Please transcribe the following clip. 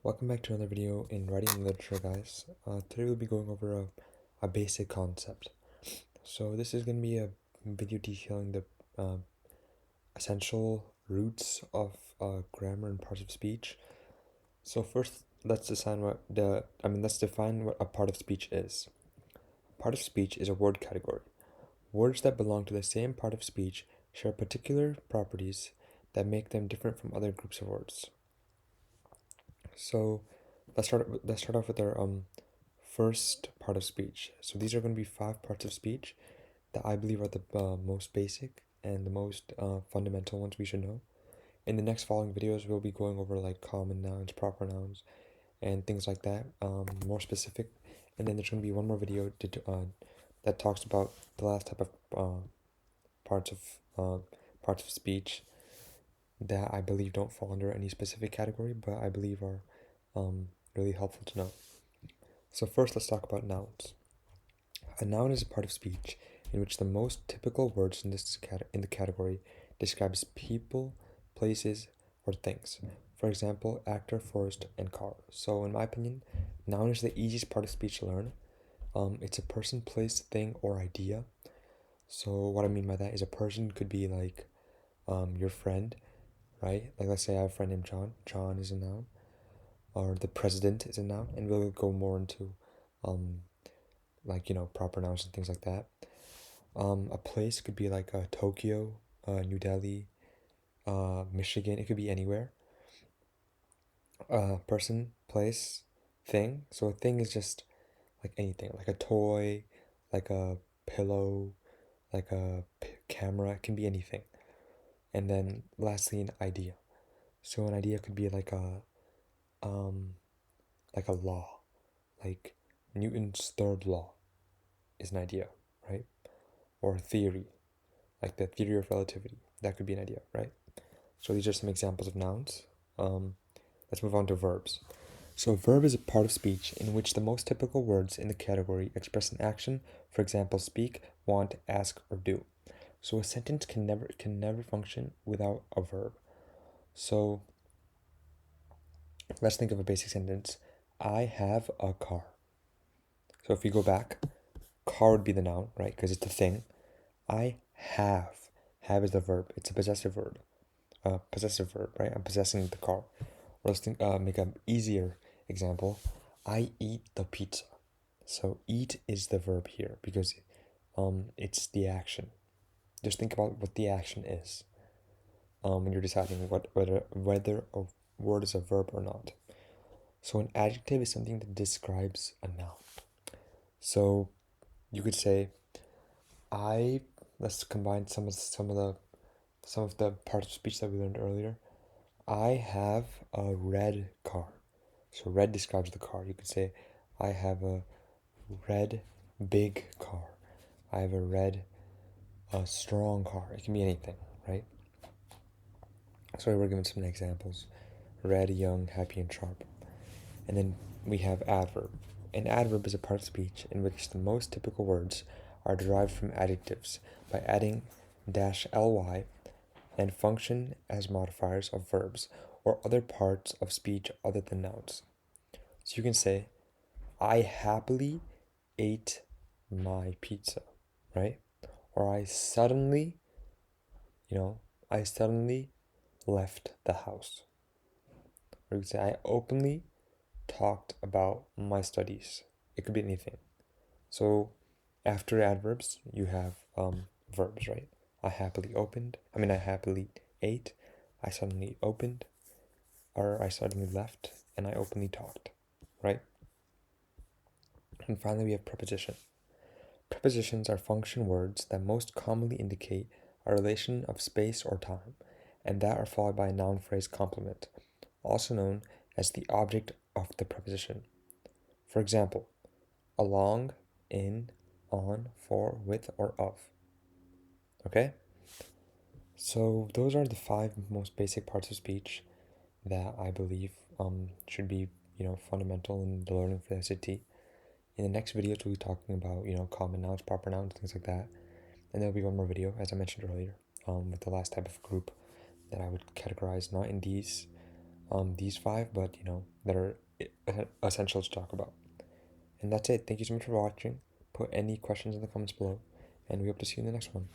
Welcome back to another video in writing literature, guys. Today we'll be going over a basic concept. So this is going to be a video detailing the essential roots of grammar and parts of speech. So first, let's define what a part of speech is. A part of speech is a word category. Words that belong to the same part of speech share particular properties that make them different from other groups of words. So let's start off with our first part of speech. So these are going to be 5 parts of speech that I believe are the most basic and the most fundamental ones we should know. In the next following videos, we'll be going over like common nouns, proper nouns, and things like that, more specific. And then there's going to be one more video that talks about the last type of parts of speech that I believe don't fall under any specific category, but I believe are really helpful to know. So first, let's talk about nouns. A noun is a part of speech in which the most typical words in the category describes people, places, or things. For example, actor, forest, and car. So in my opinion, noun is the easiest part of speech to learn. It's a person, place, thing, or idea. So what I mean by that is a person could be like your friend, right? Like let's say I have a friend named John. John is a noun. Or the president is a noun, and we'll go more into proper nouns and things like that. A place could be like Tokyo, New Delhi, Michigan. It could be anywhere. Person, place, thing. So a thing is just like anything, like a toy, like a pillow, like a camera. It can be anything. And then lastly, an idea. So an idea could be like a law, like Newton's third law is an idea, right? Or a theory, like the theory of relativity. That could be an idea, right? So these are some examples of nouns. Let's move on to verbs. So a verb is a part of speech in which the most typical words in the category express an action, for example, speak, want, ask, or do. So a sentence can never function without a verb. So let's think of a basic sentence. I have a car. So if we go back, car would be the noun, right? Because it's a thing. I have. Have is the verb. It's a possessive verb. Right? I'm possessing the car. Or let's make an easier example. I eat the pizza. So eat is the verb here because it's the action. Just think about what the action is when you're deciding whether a word is a verb or not. So an adjective is something that describes a noun. So you could say, let's combine some of the parts of speech that we learned earlier. I have a red car. So red describes the car. You could say, I have a red big car. I have a red strong car. It can be anything, right? So we're given some examples. Red, young, happy, and sharp. And then we have adverb. An adverb is a part of speech in which the most typical words are derived from adjectives by adding -ly and function as modifiers of verbs or other parts of speech other than nouns. So you can say, I happily ate my pizza, right? Or I suddenly left the house. Or you could say, I openly talked about my studies. It could be anything. So after adverbs, you have verbs, right? I happily ate, I suddenly opened, or I suddenly left, and I openly talked, right? And finally, we have preposition. Prepositions are function words that most commonly indicate a relation of space or time, and that are followed by a noun phrase complement, also known as the object of the preposition. For example, along, in, on, for, with, or of. Okay? So those are the 5 most basic parts of speech that I believe should be, fundamental in the learning for the SAT. In the next videos, we'll be talking about, common nouns, proper nouns, things like that. And there'll be one more video, as I mentioned earlier, with the last type of group that I would categorize not in these these five, but that are essential to talk about. And that's it. Thank you so much for watching. Put any questions in the comments below, and we hope to see you in the next one.